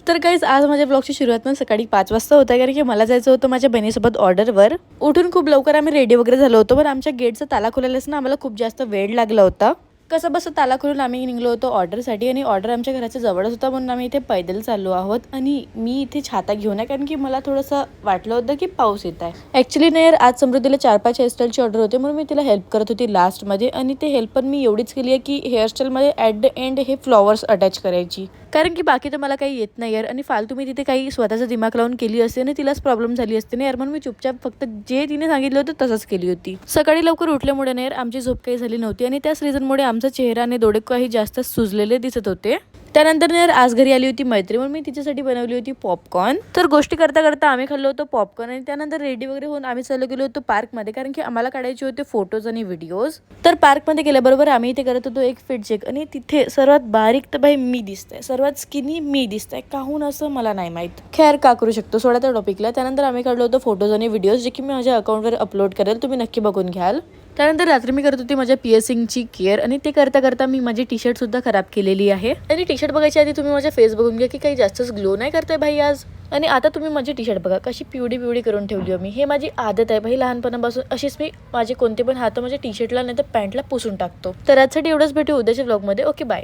तर गाईज आज माझ्या ब्लॉगची सुरुवात पण सकाळी 5 वाजता होता, कारण की मला जायचं होतं माझ्या बहिणीसोबत ऑर्डरवर. उठून खूप लवकर आम्ही रेडी वगैरे झालो होतो, पण आमच्या गेटचा ताला खोलायलाच ना आम्हाला खूप जास्त वेळ लागला होता. कसं बसं ताला खोलून आम्ही निघलो होतो ऑर्डरसाठी, आणि ऑर्डर आमच्या घराच्या जवळच होता, म्हणून आम्ही इथे पैदल चाललो आहोत. आणि मी इथे छाता घेऊन आहे, कारण की मला थोडंसं वाटलं होतं की पाऊस येत आहे. ॲक्च्युली नाही यार, आज समृद्धीला 4-5 हेअरस्टाईलची ऑर्डर होते, म्हणून मी तिला हेल्प करत होती लास्टमध्ये. आणि ते हेल्प पण मी एवढीच केली आहे की हेअरस्टाईलमध्ये ॲट द एंड हे फ्लॉवर्स अटॅच करायची, कारण की बाकी तर मला काही येत नाही यार. आणि फालतू मी तिथे काही स्वतःचा दिमाग लावून केली असते आणि तिलाच प्रॉब्लेम झाली असते ना यार, म्हणून मी चुपचाप फक्त जे तिने सांगितलं होतं तसंच केली होती. सकाळी लवकर उठल्यामुळे ना यार आमची झोप काही झाली नव्हती, आणि त्याच रिझनमुळे आमचा चेहरा आणि डोळे काही जास्त सुजलेले दिसत होते. त्यानंतर यार आज घरी आली होती मैत्री, म्हणून मी तिच्यासाठी बनवली होती पॉपकॉर्न. तर गोष्टी करता करता आम्ही खाल्लो होतो पॉपकॉर्न, आणि त्यानंतर रेडी वगैरे होऊन आम्ही चालू गेलो होतो पार्कमध्ये, कारण की आम्हाला काढायचे होते फोटोज आणि व्हिडिओज. तर पार्कमध्ये गेल्याबरोबर आम्ही इथे करत होतो एक फिट चेक, आणि तिथे सर्वात बारीक तर भाई मी दिसतंय, सर्वात स्किनी मी दिसतंय. काहून असं मला नाही माहित, खैर का करू शकतो, सोडा त्या टॉपिकला. त्यानंतर आम्ही काढलो होतो फोटोज आणि व्हिडिओज, जे की मी माझ्या अकाउंटवर अपलोड करेल, तुम्ही नक्की बघून घ्याल. त्यानंतर रात्री मी करत होती माझ्या पिअर्सिंगची केअर, आणि ते करता करता मी माझी टी शर्ट सुद्धा खराब केलेली आहे. आणि टी शर्ट बघायच्या आधी तुम्ही माझा फेस बघून घ्या की काही जास्तच ग्लो नाही करताय भाई आज. आणि आता तुम्ही माझी टी शर्ट बघा कशी पिवडी पिवडी करून ठेवली हो मी. हे माझी आदत आहे भाई, लहानपणापासून अशीच मी माझे कोणते पण हात माझ्या टी शर्टला नाही तर पॅन्टला पुसून टाकतो. तर आजसाठी एवढंच, भेटू उद्याच्या ब्लॉगमध्ये. Okay bye.